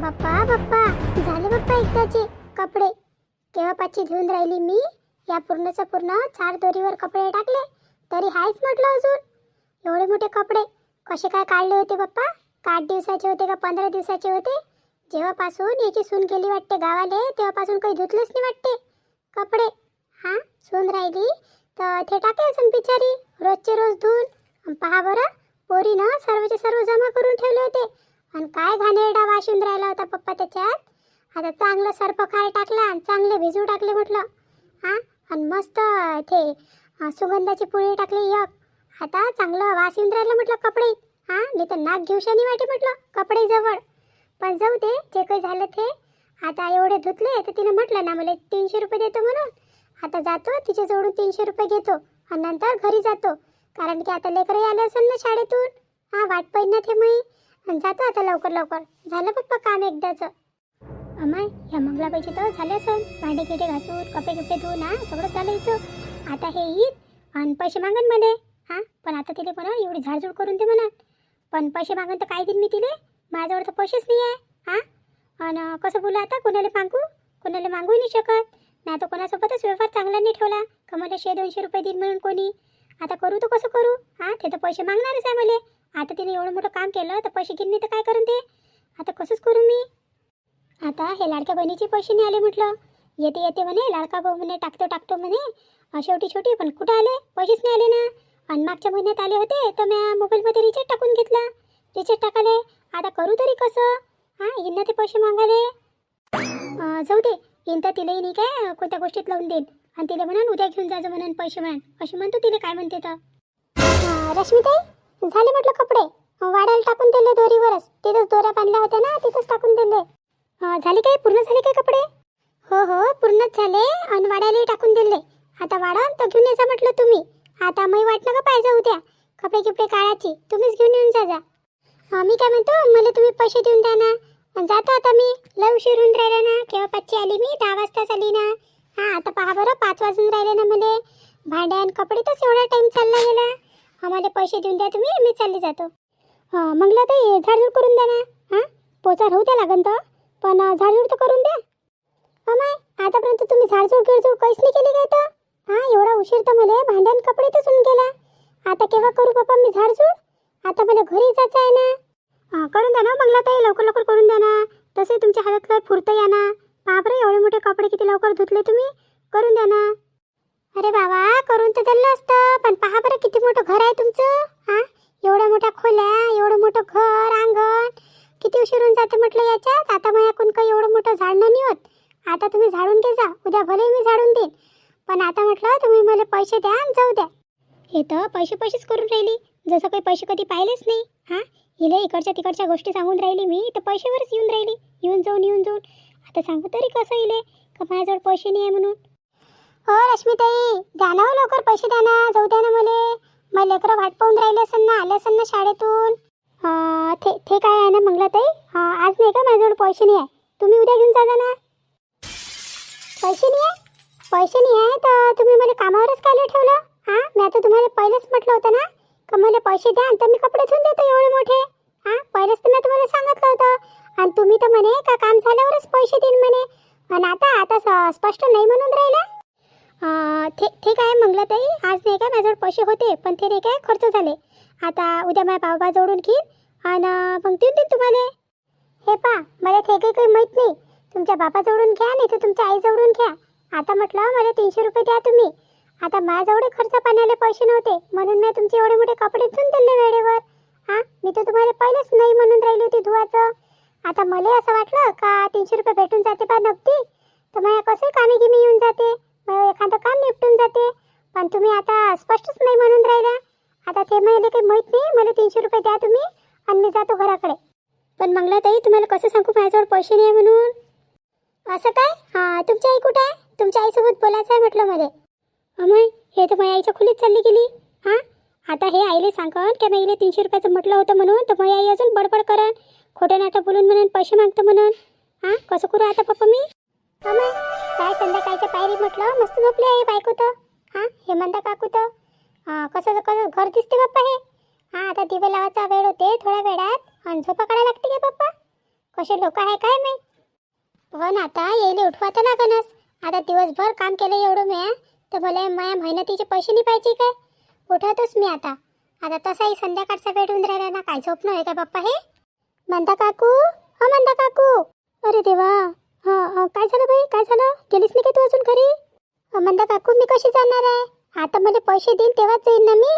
बाप्पा बाप्पा, झाले बाप्पा एकदाचे कपडे. केव्हापाची धुवून राहिली मी. या पूर्णच्या पूर्ण 4 दोरीवर कपडे टाकले तरी हायच म्हटलं अजून. एवढे मोठे कपडे कसे काय काढले होते बाप्पा? 8 दिवसाचे होते का 15 दिवसाचे होते? जेव्हापासून याची सून गेली वाटते गावाले तेव्हापासून काही धुतलेच नाही वाटते कपडे. हां, सून राहिली तर ते टाके असून बिचारी रोजचे रोज धुवून. पहा बरं, पोरीनं सर्वचे सर्व जमा करून ठेवले होते आणि काय घाणेरडा वास येऊन राहिला होता पप्पा त्याच्यात. आता चांगलं सर्प खार टाकला आणि चांगले भिजू टाकले म्हटलं. हां, आणि मस्त ते सुगंधाची पुळी टाकली एक. आता चांगलं वास येऊन राहिलं म्हटलं कपडे. हां, नाही तर नाक घेऊशानी वाटे म्हटलं कपडे जवळ. पण जाऊ दे, जे काही झालं ते. आता एवढे धुतले तर तिने म्हटलं ना मला 300 रुपये देतो म्हणून. आता जातो तिच्याजवळून 300 रुपये घेतो आणि नंतर घरी जातो. कारण की आता लेकरं आले असेल ना शाळेतून. हां, वाट पाहिजे ना ते मी. आणि जातो आता लवकर लवकर. झालं पप्पा काम एकदाचं. अमाय, ह्या मंगलाबाईची तर झाले असेल भांडे खेडे घासून कपडे गिपडे धुवून. हां, सगळं चालायचं. आता हे येईल आणि पैसे मागन मध्ये. हां, पण आता तिला म्हणा एवढी झाडझूड करून दे म्हणा. पण पैसे मागन तर काय देईन मी तिले? माझ्याजवळ तर पैसेच नाही आहे. हां, आणि कसं बोला आता? कोणाला मागू? कोणाला मागू नाही शकत. नाही तर कोणासोबतच व्यवहार चांगला नाही ठेवला का मला 100-200 रुपये देईन म्हणून कोणी. आता करू तर कसं करू? हां, ते तर पैसे मागणारच आहे मला. आता तिने एवढं मोठं काम केलं तर पैसे घेऊन नाही तर काय करून ते. आता कसंच करू मी? आता हे लाडक्या बहिणीचे पैसे नाही आले म्हटलं. येते येते म्हणे लाडका भाऊ म्हणे टाकतो म्हणे शेवटी छोटी. पण कुठे आले? पैसेच नाही आले ना. आणि मागच्या महिन्यात आले होते तर मी मोबाईलमध्ये रिचार्ज टाकून घेतला. रिचार्ज टाकाले. आता करू तरी कसं? हां, येईन ते पैसे मागाले. जाऊ दे, येईन तर तिलाही नाही काय कोणत्या गोष्टीत लावून देईन. आणि तिला म्हणून उद्या घेऊन जायचं म्हणून पैसे म्हणून अशी म्हणतो. तिला काय म्हणते तर रश्मीताई, झाले म्हटलं कपडे वाढायला टाकून दिले दोरीवरच. तिथंच दोऱ्या बांधल्या होत्या ना, तिथंच टाकून दिले. झाले काय? पूर्ण झाले काय कपडे? हो हो, पूर्णच झाले आणि वाढायलाही टाकून दिले. आता वाढा तर घेऊन यायचा म्हटलं तुम्ही. आता मी वाटलं का पाहिजे उद्या कपडे गिपडे काढायची, तुम्हीच घेऊन येऊन जा. मी काय म्हणतो, मला तुम्ही पैसे देऊन द्या ना. जातो आता मी. लय उशीर होऊन राहिला ना. केव्हापाची आली मी? 10 वाजताच आली ना. हां, आता पहा बरं 5 वाजून राहिले ना मला. भांड्या आणि कपडे तर एवढा टाईम चालला गेला. आम्हाला पैसे देऊन द्या तुम्ही, मी चालली जातो. मंगला ताई, झाडझूड करून द्या ना. हां, पोचा राहू द्या लागन तर, पण झाडझूड तर करून द्या. अमाय, आतापर्यंत तुम्ही झाडझूड गिडझूड काहीच नाही केली काय तर? हां, एवढा उशीर तर मला भांड्या आणि कपडे तर सुन गेला. आता केव्हा करू पप्पा मी झाडझूड? आता मला घरी जायचं आहे ना. करून द्या ना मंगला ताई, लवकर लवकर करून द्या ना. तसे तुमच्या हातात फुरतं या ना. पहा बरं, एवढे मोठे कपडे किती लवकर धुतले तुम्ही. करून द्या ना. अरे बाबा, करून तर दिलं असतं, पण पहा बरं किती मोठं घर आहे तुमचं. हां, एवढ्या मोठ्या खोल्या, एवढं मोठं घर अंगण, किती उशीर होऊन जाते म्हटलं याच्यात. आता माझ्याकडून काही एवढं मोठं झाडणं नाही होत. आता तुम्ही झाडून घे जा. उद्या भले मी झाडून देईन, पण आता म्हटलं तुम्ही मला पैसे द्या आणि जाऊ द्या. हे तर पैसेच करून राहिली, जसं काही पैसे कधी पाहिलेच नाही. हां, हिले इकडच्या तिकडच्या गोष्टी सांगून राहिली मी तर पैशावरच येऊन राहिली. येऊन जाऊन आता सांगू तरी कसं येईल का माझ्याजवळ पैसे नाही आहे म्हणून. हो रश्मीताई, द्या ना लवकर पैसे द्या ना. जाऊ द्या ना मला लेकरं वाट पाहून राहिले असेल ना, आले असेल ना शाळेतून. ते काय आहे ना मंगलाताई, आज नाही का माझ्याजवळ पैसे नाही आहे. तुम्ही उद्या घेऊन जा ना. पैसे नाही आहे तर तुम्ही मला कामावरच काय ठेवलं? हां, मी आता तुम्हाला पहिलेच म्हटलं होतं ना का मला पैसे द्या तर मी कपडे धुवून देतो एवढे मोठे. हां, पहिलेच तर मी तुम्हाला सांगितलं होतं. आणि तुम्ही तर म्हणे का काम झाल्यावरच पैसे देईन म्हणे. आणि आता स्पष्ट नाही म्हणून राहिला. ते काय मंगलाताई, आज नाही काय माझ्याजवळ पैसे होते, पण ते नाही काय खर्च झाले. आता उद्या माझ्या बाबा जोडून घेईन आणि मग देऊन देईन तुम्हाला. हे पहा, मला ते काही माहीत नाही. तुमच्या बाबा जोडून घ्या नाही तर तुमच्या आई जोडून घ्या. आता म्हटलं मला 300 रुपये द्या तुम्ही. आता माझ्याजवळ खर्च पाण्याला पैसे नव्हते म्हणून मी तुमचे एवढे मोठे कपडे धुवून दिले वेळेवर. हां, मी तर तुम्हाला पहिलेच नाही म्हणून राहिली होती धुवाचं. आता मला असं वाटलं का 300 रुपये भेटून जाते बा नगदी, तर मला कसं कामी गिमी येऊन जाते, एखादं काम निपटून जाते. पण तुम्ही आता स्पष्टच नाही म्हणून राहिल्या. आता ते मला काही माहीत नाही. मला 300 रुपये द्या तुम्ही आणि मी जातो घराकडे. पण मंगलाताई, तुम्हाला कसं सांगू माझ्याजवळ पैसे नाही म्हणून? असं काय? हां, तुमची आई कुठे आहे? तुमच्या आईसोबत बोलायचं आहे म्हटलं मला. अमाय, हे तर माझ्या आईच्या खोलीत चालली गेली. हां, आता हे आईले सांगन की मी 300 रुपयाचं म्हटलं होतं म्हणून, तर माझी आई अजून बडबड करन, खोटं नाटक बोलून म्हणून पैसे मागतं म्हणून. हां, कसं करू आता पप्पा मी? अमाय, काय संध्याकाळच्या पायरी म्हटलं मस्त झोपली आहे बायको तर. हां, हेमंता काकू तर कसं घर दिसते बाप्पा हे. हां, आता दिवे लावायचा वेळ होते थोड्या वेळात आणि झोपा काढायला लागते का पप्पा? कसे लोक आहे काय माहीत. पण आता यायले उठवा तर लागनच. आता दिवसभर काम केलं एवढं मी, तर मला माझ्या मेहनतीचे पैसे नाही पाहिजे काय. उठवतोच मी आता. आता तसाही संध्याकाळचा वेळ होऊन राहिला ना, काय झोप आहे का बाप्पा हे. मंदा काकू, मंदा काकू. अरे देवा, काय झालं बाई, काय झालं? गेलीस नाही का तू अजून घरी? मंदा काकू, मी कशी जाणार आहे? आता मला पैसे देईन तेव्हाच जाईन ना मी.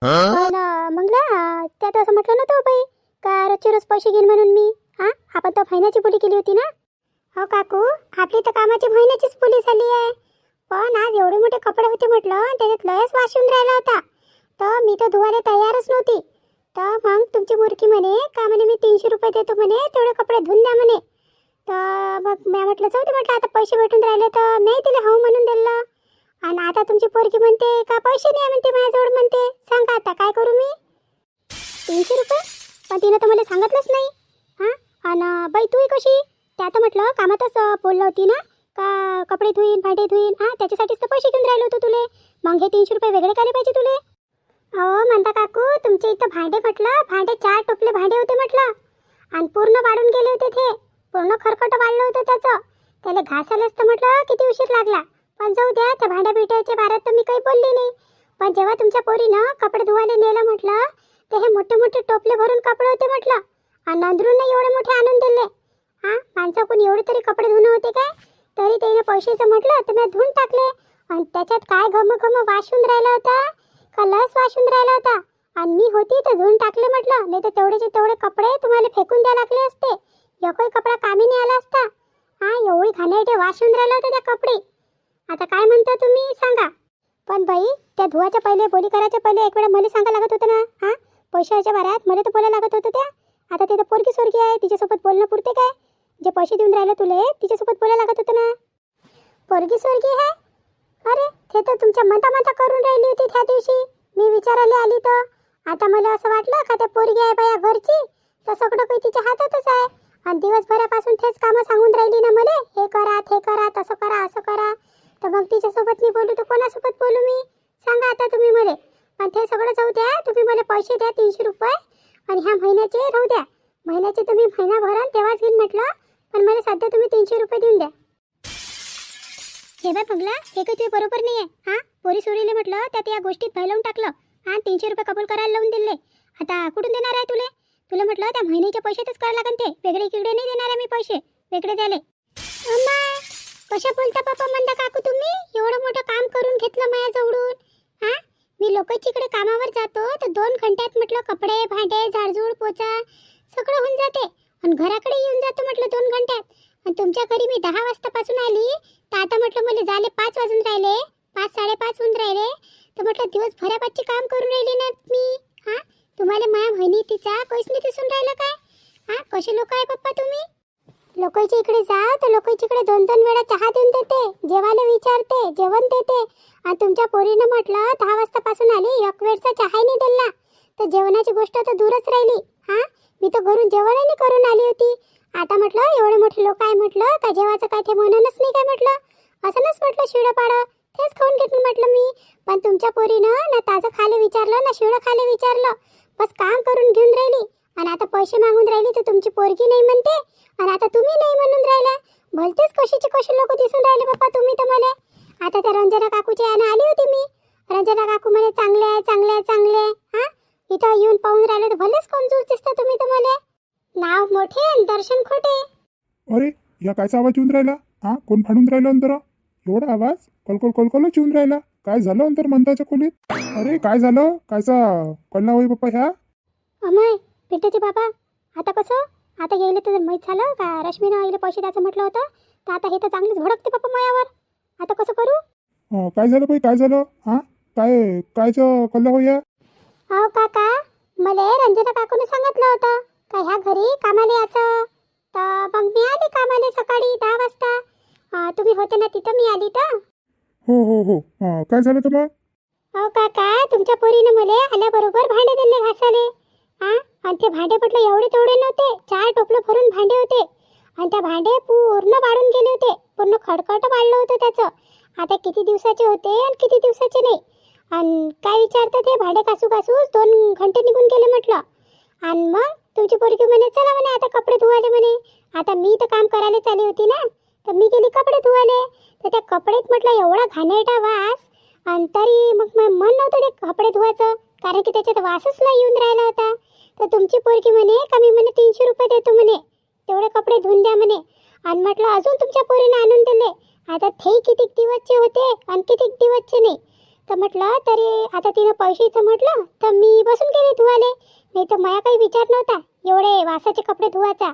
पण मंगला, त्यात असं म्हटलं नव्हतं बाई का रोजचे रोज पैसे घेईन म्हणून मी. आपण तर महिन्याची बोली केली होती ना. हो काकू, आपली तर कामाची महिन्याचीच बोली झाली आहे. पण आज एवढे मोठे कपडे होते म्हटलं, त्याच्यात लयच वास येऊन राहिला होता. तर मी तर धुवायला तयारच नव्हती. तर मग तुमची मुरकी म्हणे का म्हणे मी 300 रुपये देतो म्हणे, तेवढे कपडे धुवून द्या म्हणे. तर मग मी म्हटलं जाऊ दे, म्हटलं आता पैसे भेटून राहिले तर मी तिला हो म्हणून दिलं. आणि आता तुमची पोरकी म्हणते का पैसे नाही म्हणते माझ्याजवळ म्हणते. सांगा आता काय करू मी. 300 रुपये? पण तिनं तर मला सांगितलंच नाही. आणि बाई तूही कशी, त्यात म्हटलं कामातच बोललं होती ना का कपडे धुईन भांडे धुईन. त्याच्यासाठीच तर पैसे घेऊन राहिले होते तुले. मग हे 300 रुपये वेगळे काले पाहिजे तुले. अहो म्हणता काकू, तुमच्या इथं भांडे म्हटलं, भांडे 4 टोपले भांडे होते म्हटलं. आणि पूर्ण वाढून गेले होते ते. पूर्ण खरकट वाढलं होतं त्याचं. त्याला घासायलाच तर म्हटलं किती उशीर लागला. पण जाऊ द्या, त्या भांड्या बिट्याच्या बारात तर मी काही बोलली नाही. पण जेव्हा तुमच्या पोरीनं कपडे धुवायला नेलं म्हटलं, ते हे मोठे मोठे टोपले भरून कपडे होते म्हटलं. आणि नंदरून एवढे मोठे आणून दिले. माणसं कोणी एवढे तरी कपडे धुणं होते काय. तरी त्याने पैशाचं म्हटलं तर मी धुवून टाकले. आणि त्याच्यात काय घम वास येऊन राहिला होता का, लस वास येऊन राहिला होता. आणि मी होती तर धुवून टाकले म्हटलं. नाही तर तेवढेचे तेवढे कपडे तुम्हाला फेकून द्यायला लागले असते. एकही कपडा कामी नाही आला असता. एवढी घाणेरडे वास येऊन राहिला होता त्या कपडे. आता काय म्हणता तुम्ही सांगा. पण बाई, त्या धुवाच्या पहिले बोली करायच्या पहिले एक वेळा मला सांगा लागत होतं ना. पैशाच्या बाऱ्यात मला तर बोलायला लागत होतं त्या. आता ते तर पोरगी सोरगी आहे, तिच्यासोबत बोलणं पुरते काय. जे पैसे देऊन राहिले तुले तिच्यासोबत बोलायला लागत होतं ना. पोरगी सोरगी आहे? अरे ते तर तुमच्या मता करून राहिली होती त्या दिवशी मी विचारायला आली. तर आता मला असं वाटलं का त्या पोरगी आहे बाया घरची, तर सगळं काही तिच्या हातातच आहे. आणि दिवसभरापासून तेच कामं सांगून राहिली ना मला, हे करा ते करा, तसं करा असं करा. तर मग तिच्यासोबत मी बोलू तर कोणासोबत बोलू मी, सांगा आता तुम्ही मला. पण ते सगळं जाऊ द्या, तुम्ही मला पैसे द्या 300 रुपये. आणि ह्या महिन्याचे राहू द्या. महिन्याचे तुम्ही महिना भराल तेव्हाच घेईन म्हटलं. पण मला सध्या तुम्ही 300 रुपये देऊन द्या. हे बाय पगला, हे काही तुझे बरोबर नाही आहे. पोरी सोरीले म्हटलं त्यात या गोष्टीत फैलवून टाकलं. 300 रुपये कबूल करायला लावून दिले. आता कुठून देणार आहे तुले. तुला म्हटलं त्या महिन्याच्या पैशातच करायला लागन ते. वेगळे किगडे नाही देणार आहे मी पैसे, वेगळे द्याले. कशा बोलता बाबा मंदा काकू तुम्ही. एवढं मोठं काम करून घेतलं माझ्याजवळून. मी लोकांच्याकडे कामावर जातो तर 2 घंट्यात म्हटलं कपडे भांडे झाडझूड पोचा सगळं होऊन जाते. आणि घराकडे येऊन जातो म्हटलं 2 घंट्यात. आणि तुमच्या घरी मी 10 वाजतापासून आली तर आता म्हटलं मला झाले 5 वाजून राहिले, 5 साडेपाच होऊन राहिले. तर म्हटलं दिवसभरापाची काम करून राहिली ना मी. तुम्हाला माझ्या मेहनतीचा काहीच नाही दिसून राहिलं काय. कसे लोक आहे पप्पा तुम्ही. लोकांच्या इकडे जा तर लोकांच्या इकडे 2-2 वेळा चहा देऊन देते, जेवायला विचारते, जेवण देते. आणि तुमच्या पोरीनं म्हटलं 10 वाजतापासून आली, एक वेळचा चहा नाही दिला. तर जेवणाची गोष्ट तर दूरच राहिली. मी तर घरून जेवण नाही करून आली होती. आता म्हटलं एवढे मोठे लोक आहे म्हटलं का जेवायचं काय ते म्हणूनच नाही काय म्हटलं. असं नच म्हटलं शिवडं पाडं तेच खाऊन घेतलं म्हटलं मी. पण तुमच्या पोरीनं ना ताजं खायला विचारलं ना शिवडं खायला विचारलं. बस काम करून घेऊन राहिली. आणि आता पैसे मागून राहिली तर तुमची पोरगी नाही म्हणते. आणि आता तुम्ही नाही म्हणून राहिला. भलतेच कशीचे कसे लोक दिसून राहिले बाप्पा तुम्ही तर मला. आता त्या रंजना काकूच्या यानं आली होती मी. रंजना काकू म्हणे चांगले आहे चांगले आहे चांगले आहे. इथं येऊन पाहून राहिले तर भलेच कंजूस दिसता तुम्ही तर मला. नाव मोठे आणि दर्शन खोटे. अरे या कायचा आवाज येऊन राहिला. कोण फाडून राहिलं अंतर. एवढा आवाज कलकल कलकलच येऊन राहिला. काय झालं अंतर मंदाच्या खोलीत. अरे काय झालं, कायचा कल्ला होई बाप्पा ह्या. अमय पिंटूचे बाबा, आता कसं. आता गेले तर माहीत झालं का रश्मीनं आईला पैसे द्यायचं म्हटलं होतं. तर आता हे तर चांगलीच भडकते बाप्पा मायावर. आता कसं करू. काय झालं बाई, काय झालं. काय कायचं कल्ला होई या. अहो काका, मला रंजना काकूने सांगितलं होतं का ह्या घरी कामाला यायचं. तर मग मी आली कामाला सकाळी 10 वाजता. तुम्ही होते ना तिथं, मी आली तर. हो काय झालं तर मग. अहो काका, तुमच्या पोरीनं मला आल्याबरोबर भांडे दिले घासाले. आणि ते भांडे म्हटलं एवढे तेवढे नव्हते, 4 टोपले भरून भांडे होते. आणि त्या भांडे पूर्ण वाढून गेले होते, पूर्ण खडखड वाढलं होतं त्याचं. आता किती दिवसाचे होते आणि किती दिवसाचे नाही. आणि काय विचारतं ते भांडे घासू 2 घंटे निघून गेले म्हटलं. आणि मग तुमची पोरगी म्हणे चला म्हणे आता कपडे धुवाले म्हणे. आता मी तर काम करायला चालली होती ना, तर मी गेली कपडे धुवाले. तर त्या कपडेत म्हटलं एवढा घाणेरडा वास, आणि तरी मग मन नव्हतं ते कपडे धुवायचं, कारण की त्याच्यात वासच लय येऊन राहिला होता. तर तुमची पोरगी म्हणे का मी म्हणे 300 रुपये देतो म्हणे, तेवढे कपडे धुवून द्या म्हणे. आणि म्हटलं अजून तुमच्या पोरीने आणून दिले. आता ते किती दिवसचे होते आणि किती दिवसचे नाही. तर म्हटलं तरी आता तिनं पैशाचं म्हटलं तर मी बसून गेले धुवाले. नाही तर मला काही विचार नव्हता एवढे वासाचे कपडे धुवायचा.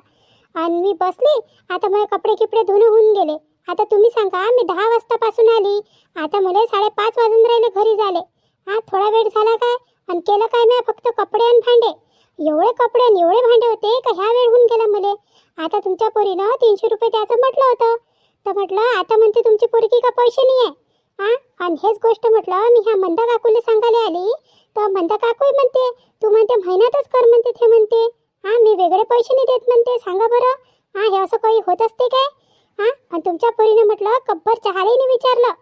आणि मी बसली, आता माझे कपडे धुणं होऊन गेले. आता तुम्ही सांगा, मी 10 वाजतापासून आली, आता मला 5:30 वाजून राहिले घरी झाले. थोडा वेळ झाला काय, आणि केलं काय मी फक्त कपडे आणि भांडे. एवढे कपडे आणि एवढे भांडे होते का ह्या वेळ होऊन गेला मला. आता तुमच्या पोरीनं 300 रुपये द्यायचं म्हटलं होतं, तर म्हटलं आता म्हणते तुमची पोरगी का पैसे नाही आहे. आणि हेच गोष्ट म्हटलं मी ह्या मंदा काकूला सांगायला आली, तर मंदा काकूही म्हणते तू म्हणते महिन्यातच कर म्हणते ते म्हणते. मी वेगळे पैसे नाही देत म्हणते. सांगा बरं, हे असं काही होत असते काय. आणि तुमच्या पोरीने म्हटलं कब्बर चहालाही नाही विचारलं.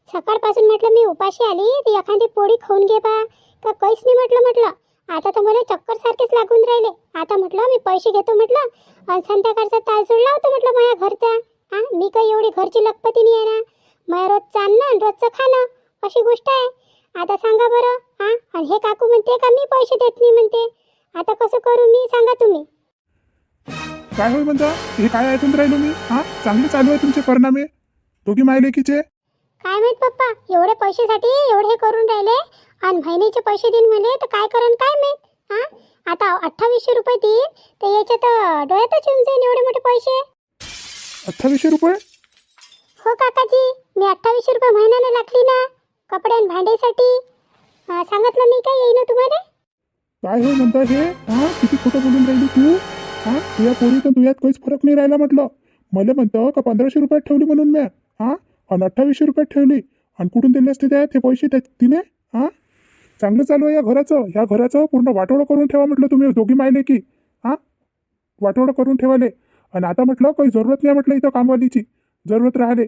सकाळपासून म्हटलं मी उपाशी आली, ती एखादी पोळी खाऊन घे बा का काहीच नाही म्हटलं. आता तर मला चक्कर सारखेच लागून राहिले. आता म्हटलं मी पैसे घेतो म्हटलं, आणि संध्याकाळचा तालजोड लावतो म्हटलं माझ्या घरचा. मी काही एवढी घरची लखपती नाही आहे ना, माझ्या रोजचं अन्न आणि रोजचं खाणं अशी गोष्ट आहे. आता सांगा बरं, आणि हे काकू म्हणते का मी पैसे देत नाही म्हणते. आता कसं करू मी, सांगा तुम्ही. काय होय म्हणता, हे काय ऐकून राहिलो मी. चांगले चालू आहे तुमचे परिणामे दोघी मायलेकीचे. काय माहित पप्पा, एवढे पैशासाठी एवढे हे करून राहिले, आणि महिन्याचे पैसे देईन म्हणे तर काय करण काय माहित. आता 2800 रुपये देईन तर याच्यात डोळ्यातच येऊन जाईन एवढे मोठे पैसे. 2800 रुपये? हो काकाजी, मी 2800 रुपये महिन्याने लागली ना कपडे आणि भांड्यासाठी. सांगितलं नाही काय येईन तुम्हाला. काय होय म्हणता हे. किती खोटं बोलून राहिली तू. तुझ्या पोरी तर तुझ्यात काहीच फरक नाही राहिला म्हटलं. मला म्हणतं का 1500 रुपयात ठेवली म्हणून मी, आणि 2800 रुपयात ठेवली, आणि कुठून दिले असते त्या ते पैसे तिने. चांगलं चालू आहे या घराचं. ह्या घराचं पूर्ण वाटोळं करून ठेवा म्हटलं तुम्ही दोघी मायले की. वाटोळं करून ठेवाले. आणि आता म्हटलं काही जरूरत नाही म्हटलं इथं कामवालीची. जरूरत राहिले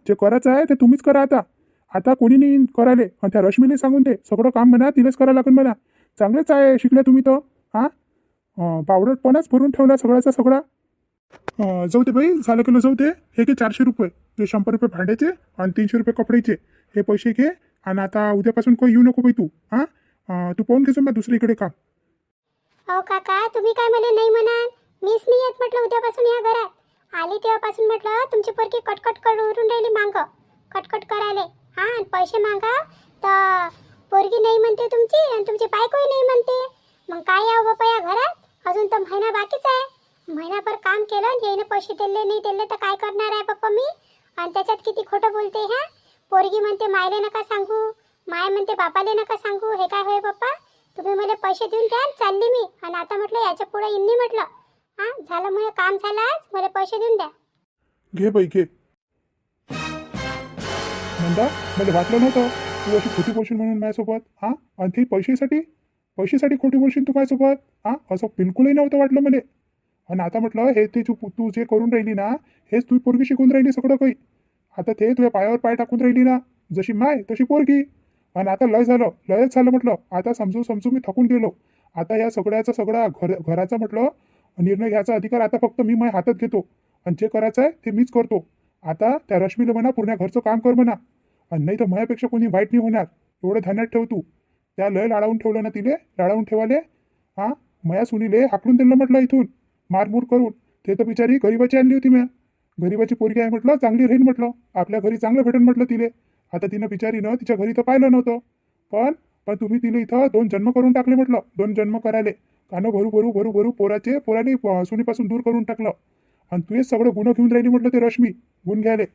जे करायचं आहे ते तुम्हीच करा. आता कोणी नाही करायले. आणि त्या रश्मीने सांगून दे सगळं काम म्हणा तिलाच करायला लागेल म्हणा. चांगलेच आहे शिकले तुम्ही तर. पावडरपणाच भरून ठेवला सगळ्याचा सगळा. जाऊ दे बाई, झालं केलं जाऊ दे. हे घे 400 रुपये, ते 100 रुपये भांड्याचे आणि 300 रुपये कपड्याचे. हे पैसे घे, आणि आता उद्यापासून काही येऊ नको बाई तू. तू पाहून घेतो मग दुसरीकडे काम. हो काका, तुम्ही काय मला नाही म्हणाल. मीच नाही येत म्हटलं उद्यापासून या घरात. आली तेव्हापासून म्हटलं तुमची पोरगी कटकट करून राहिली मागं, कटकट करायले. आणि पैसे मागा तर पोरगी नाही म्हणते तुमची, आणि तुमची बायकोही नाही म्हणते. मग काय यावं बापा या घरात. अजून तर महिना बाकीच आहे. महिनाभर काम केलं आणि याने पैसे दिले नाही दिले तर काय करणार आहे पप्पा मी. आणि त्याच्यात किती खोटं बोलते. पोरगी म्हणते मायले नका सांगू, माय म्हणते बापाले नका सांगू. हे काय होय पप्पा. तुम्ही मला पैसे देऊन द्या, चालली मी. आणि आता म्हटलं याच्या पुढे इंनी म्हटलं झालं मग काम झालं आज, मला पैसे देऊन द्या. घे बाई घे. म्हणता मला वाटलं नव्हतं तू अशी खोटी बोलशील म्हणून माझ्यासोबत. आणि ते पैशासाठी खोटी बोलशील तू माझ्यासोबत. असं बिलकुलही नव्हतं वाटलं मला. आणि आता म्हटलं हे ते तू जे करून राहिली ना, हेच तू पोरगी शिकून राहिली सगळं काही. आता ते तुझ्या पायावर पाय टाकून राहिली ना, जशी माय तशी पोरगी. आणि आता लयच झालं म्हटलं. आता समजू मी थकून गेलो. आता या सगळा घराचा म्हटलं निर्णय घ्यायचा अधिकार आता फक्त मी माझ्या हातात घेतो, आणि जे करायचं आहे ते मीच करतो. आता त्या रश्मीला म्हणा पूर्ण घरचं काम कर म्हणा, आणि नाही तर माझ्यापेक्षा कोणी वाईट नाही होणार एवढं ध्यानात ठेव तू. त्या लय लाडावून ठेवलं ना, तिले लाडावून ठेवाले. माया सुनीले हाकलून दिलं म्हटलं इथून मारमूर करून. ते तर बिचारी गरीबाची आणली होती म्या. गरीबाची पोरगी आहे म्हटलं, चांगली राहील म्हटलं, आपल्या घरी चांगलं भेटेल म्हटलं तिले. आता तिनं बिचारीनं तिच्या घरी तर पाहिलं नव्हतं, पण तुम्ही तिला इथं 2 जन्म करून टाकले म्हटलं. 2 जन्म करायले कानं भरू पोराले सुनीपासून दूर करून टाकलं. आणि तू हे सगळं गुन्हा घेऊन राहिली म्हटलं ते रश्मी गुण घ्यायले.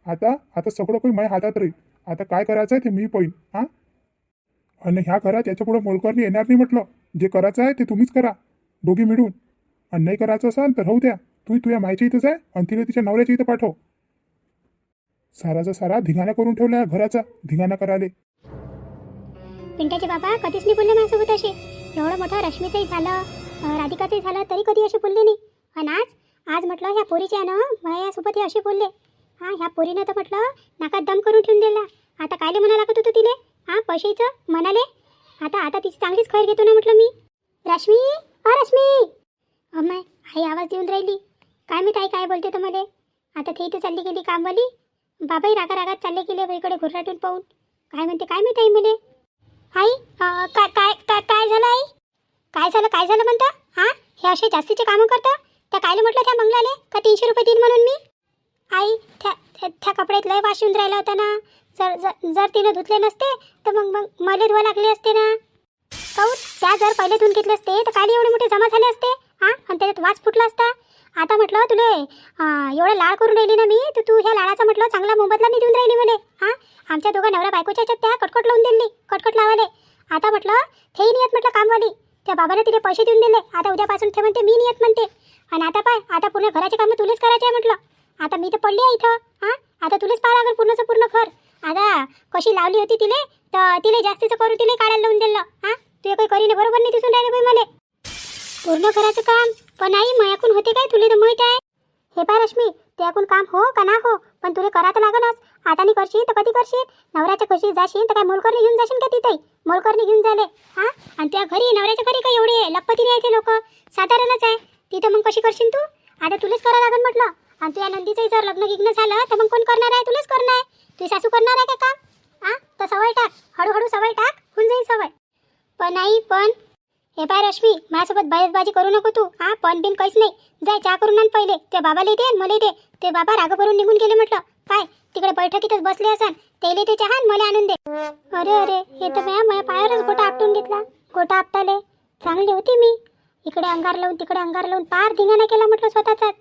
आता सगळं काही माझ्या हातात राहील. आता काय करायचं आहे ते मी पाहिन. आणि ह्या घरात याच्या पुढे मोलकरणी येणार नाही म्हटलं. जे करायचं आहे ते तुम्हीच करा दोघी मिळून. आणि नाही करायचं असेल तर राहू द्या. तू तुझ्या मायच्या इथंच आहे, आणि तिला तिच्या नवऱ्याच्या इथं पाठव. सारा धिंगाणा करून ठेवला घराचा, धिंगाणा करायले. पिंट्याचे बाबा कधीच नाही बोलले माझ्यासोबत असे. एवढं मोठं रश्मीचंही झालं, राधिकाचंही झालं, तरी कधी असे बोलले नाही. आणि आज म्हटलं ह्या पोरीच्या ना माझ्यासोबत हे असे बोलले. ह्या पोरीनं तर म्हटलं नाकात दम करून ठेवून दिला. आता कायले म्हणा लागत होतं तिले. पैशाचं म्हणाले. आता तिची चांगलीच खैर घेतो ना म्हटलं मी. रश्मी, रश्मी, अम्माय आई आवाज देऊन राहिली. काय मी आई काय बोलते तर मला. आता ते इथे चालली गेली कामवाली. बाबाही रागा रागात चालले गेले इकडे घुरराटून पाहून. काय म्हणते काय माहिती आई मले. आई काय काय काय काय झालं आई. काय झालं म्हणता. हां हे असे जास्तीचे कामं करता. त्या कायले म्हटलं त्या मंगलाले का 300 रुपये देईन म्हणून मी. आई त्या कपड्यात लय वास येऊन राहिला होता ना. जर तिनं धुतले नसते तर मग मला धुवा लागले असते ना. काऊन त्या जर पहिले धुवून घेतले असते तर काय एवढे मोठे जमा झाले असते. हां आणि त्याच्यात वास फुटला असता. आता म्हटलं तुले एवढा लाड करून राहिली ना मी तर तू ह्या लाडाचा म्हटलं चांगला मोबदला नाही देऊन राहिली मला. हां आमच्या दोघा नवरा बायकोच्या ह्याच्यात त्या कटकट लावून दिली. कटकट लावाले. आता म्हटलं तेही नाही येत म्हटलं कामवाली. त्या बाबाने तिने पैसे देऊन दिले. आता उद्यापासून ते म्हणते मी नाही येत म्हणते. आणि आता पाय आता पूर्ण घराचे कामं तुलेच करायचे आहे म्हटलं. आता मी तर पडली आहे इथं. हां आता तुलेच पाहा लागेल पूर्णचं पूर्ण घर. आता कशी लावली होती तिले तर तिले जास्तीचं करू तिले काढायला लावून दिलं. हां तू काही करीने बरोबर नाही दिसून राहिले बाई मला पूर्ण घराचं काम. पण आई मायाकून होते काय तुले तर माहीत आहे. हे पाय रश्मी त्याकून काम हो का ना हो पण तुला करा तर लागणच. आता नाही करशील तर कधी करशील. नवऱ्याच्या कशी जाशील तर काय मोलकरणी घेऊन जाशील का तिथे. मोलकरणी घेऊन झाले. हां आणि त्या घरी नवऱ्याच्या घरी काय एवढे लपती नाही ते लोक साधारणच आहे तिथं. मग कशी करशील तू. आता तुलाच करा लागन म्हटलं. आणि तुझ्या नंदीचंही जर लग्न गिग्न झालं तर मग कोण करणार आहे. तुलाच करणार आहे. तुझी सासू करणार आहे का काम. हां तर सवय टाक हळूहळू सवय टाक होऊन जाईल सवय. पण आई पण हे पाय रश्मी माझ्यासोबत बाजी करू नको तू. हां पण बिन काहीच नाही. जाय चहा करून आण पहिले. त्या बाबाला दे मला दे. ते बाबा राग भरून निघून गेले म्हटलं. काय तिकडे बैठकीतच बसले असन. तेले ते चहा मला आणून दे. अरे अरे हे तर माझ्या पायावरच गोटा आपटून घेतला. गोटा आपटाले चांगली होती मी. इकडे अंगार लावून तिकडे अंगार लावून पार धिंगाणा केला म्हटलं स्वतःचाच.